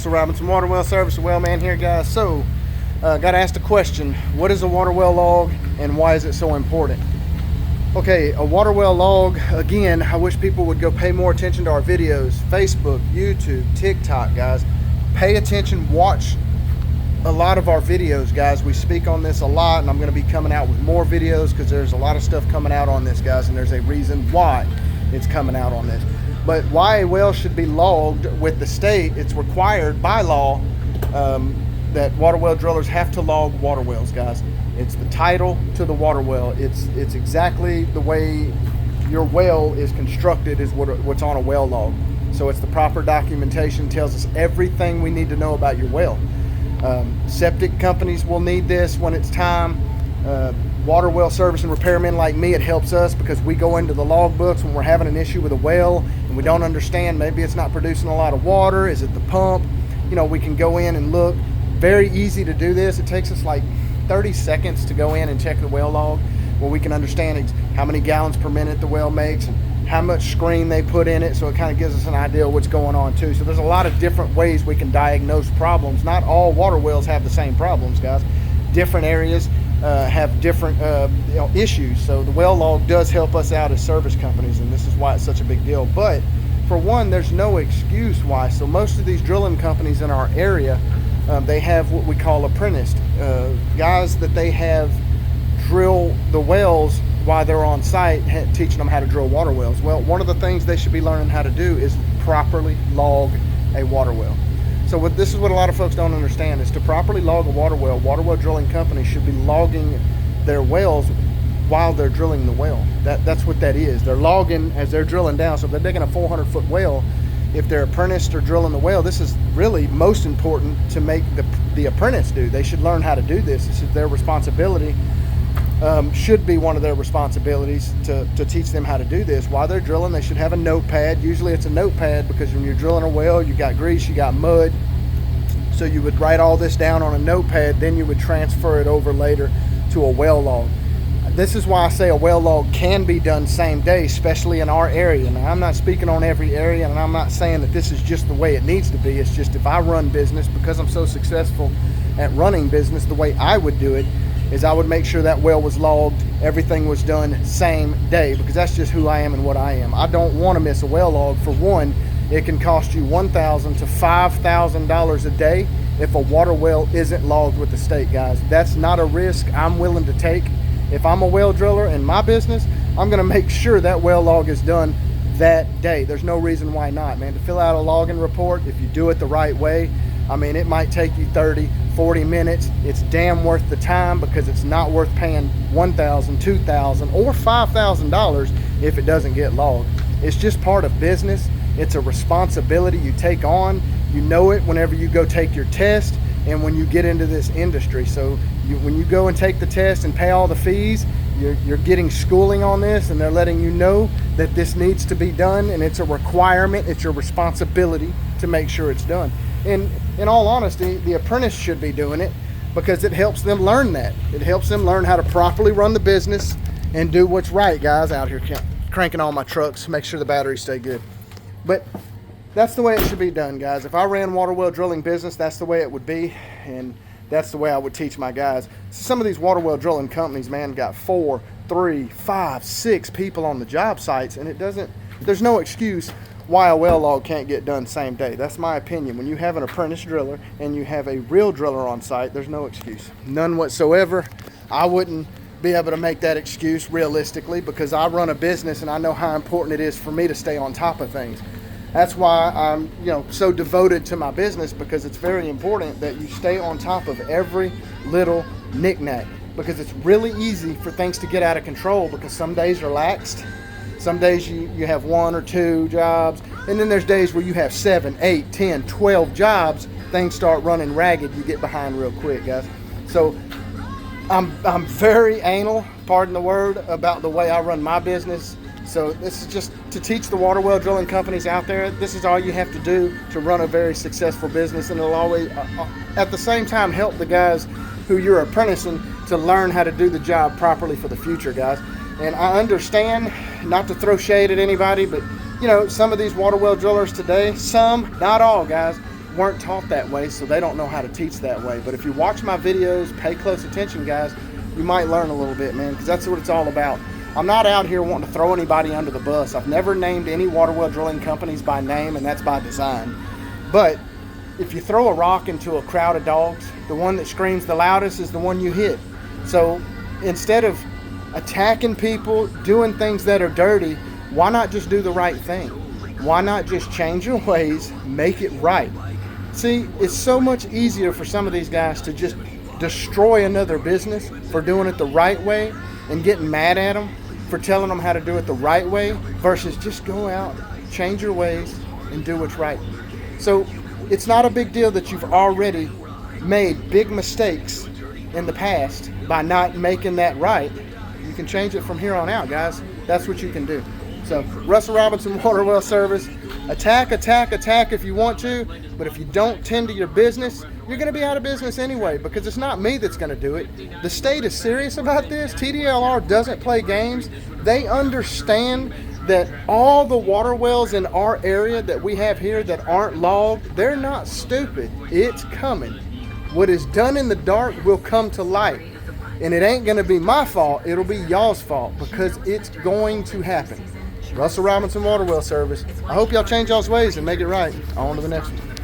Russell Robinson, Water Well Service, well man here, guys. So, got asked a question: what is a water well log, and why is it so important? Okay, a water well log. Again, I wish people would go pay more attention to our videos, Facebook, YouTube, TikTok, guys. Pay attention, watch a lot of our videos, guys. We speak on this a lot, and I'm going to be coming out with more videos because there's a lot of stuff coming out on this, guys, and there's a reason why it's coming out on this. But why a well should be logged with the state, it's required by law that water well drillers have to log water wells, guys. It's the title to the water well. It's exactly the way your well is constructed is what's on a well log. So it's the proper documentation, tells us everything we need to know about your well. Septic companies will need this when it's time. Water well service and repairmen like me, it helps us because we go into the log books when we're having an issue with a well and we don't understand, maybe it's not producing a lot of water. Is it the pump? You know, we can go in and look. Very easy to do this. It takes us like 30 seconds to go in and check the well log, where we can understand how many gallons per minute the well makes and how much screen they put in it, so it kind of gives us an idea of what's going on too. So there's a lot of different ways we can diagnose problems. Not all water wells have the same problems, guys. Different areas have different issues. So the well log does help us out as service companies, and this is why it's such a big deal. But for one, there's no excuse why. So most of these drilling companies in our area, they have what we call apprenticed guys that they have drill the wells while they're on site, teaching them how to drill water wells. Well, one of the things they should be learning how to do is properly log a water well. So this is what a lot of folks don't understand, is to properly log a water well drilling companies should be logging their wells while they're drilling the well. That's what that is. They're logging as they're drilling down. So if they're digging a 400-foot well, if they're apprenticed or drilling the well, this is really most important to make the apprentice do. They should learn how to do this. This is their responsibility. Should be one of their responsibilities to teach them how to do this. While they're drilling, they should have a notepad. Usually it's a notepad because when you're drilling a well, you got grease, you got mud. So you would write all this down on a notepad, then you would transfer it over later to a well log. This is why I say a well log can be done same day, especially in our area. Now, I'm not speaking on every area, and I'm not saying that this is just the way it needs to be. It's just if I run business, because I'm so successful at running business, the way I would do it is I would make sure that well was logged, everything was done same day, because that's just who I am and what I am. I don't want to miss a well log. For one, it can cost you $1,000 to $5,000 a day if a water well isn't logged with the state, guys. That's not a risk I'm willing to take. If I'm a well driller in my business, I'm going to make sure that well log is done that day. There's no reason why not, man. To fill out a logging report, if you do it the right way, I mean, it might take you 30, 40 minutes. It's damn worth the time, because it's not worth paying $1,000, $2,000, or $5,000 if it doesn't get logged. It's just part of business. It's a responsibility you take on. You know it whenever you go take your test and when you get into this industry. So when you go and take the test and pay all the fees, you're getting schooling on this, and they're letting you know that this needs to be done, and it's a requirement. It's your responsibility to make sure it's done. And in all honesty, the apprentice should be doing it because it helps them learn that. It helps them learn how to properly run the business and do what's right, guys. Out here cranking all my trucks, make sure the batteries stay good. But that's the way it should be done, guys. If I ran water well drilling business, that's the way it would be, and that's the way I would teach my guys. Some of these water well drilling companies, man, got 4, 3, 5, 6 people on the job sites, and there's no excuse why a well log can't get done same day. That's my opinion. When you have an apprentice driller and you have a real driller on site, there's no excuse. None whatsoever. I wouldn't be able to make that excuse realistically, because I run a business and I know how important it is for me to stay on top of things. That's why I'm so devoted to my business, because it's very important that you stay on top of every little knick-knack, because it's really easy for things to get out of control, because some days are laxed. Some days you have 1 or 2 jobs, and then there's days where you have 7, 8, 10, 12 jobs. Things start running ragged, you get behind real quick, guys. So I'm very anal, pardon the word, about the way I run my business. So this is just to teach the water well drilling companies out there. This is all you have to do to run a very successful business, and it'll always, at the same time, help the guys who you're apprenticing to learn how to do the job properly for the future, guys. And I understand, not to throw shade at anybody, but some of these water well drillers today, some, not all, guys, weren't taught that way, so they don't know how to teach that way. But if you watch my videos, pay close attention, guys, you might learn a little bit, man, because that's what it's all about. I'm not out here wanting to throw anybody under the bus. I've never named any water well drilling companies by name, and that's by design. But if you throw a rock into a crowd of dogs, the one that screams the loudest is the one you hit. So instead of attacking people, doing things that are dirty, why not just do the right thing? Why not just change your ways, make it right? See, it's so much easier for some of these guys to just destroy another business for doing it the right way and getting mad at them for telling them how to do it the right way versus just go out, change your ways, and do what's right. So it's not a big deal that you've already made big mistakes in the past by not making that right. You can change it from here on out, guys. That's what you can do. So Russell Robinson Water Well Service, attack if you want to, but if you don't tend to your business, you're going to be out of business anyway, because it's not me that's going to do it. The state is serious about this. TDLR doesn't play games. They understand that all the water wells in our area that we have here that aren't logged, they're not stupid. It's coming. What is done in the dark will come to light. And it ain't going to be my fault. It'll be y'all's fault, because it's going to happen. Russell Robinson Water Well Service. I hope y'all change y'all's ways and make it right. On to the next one.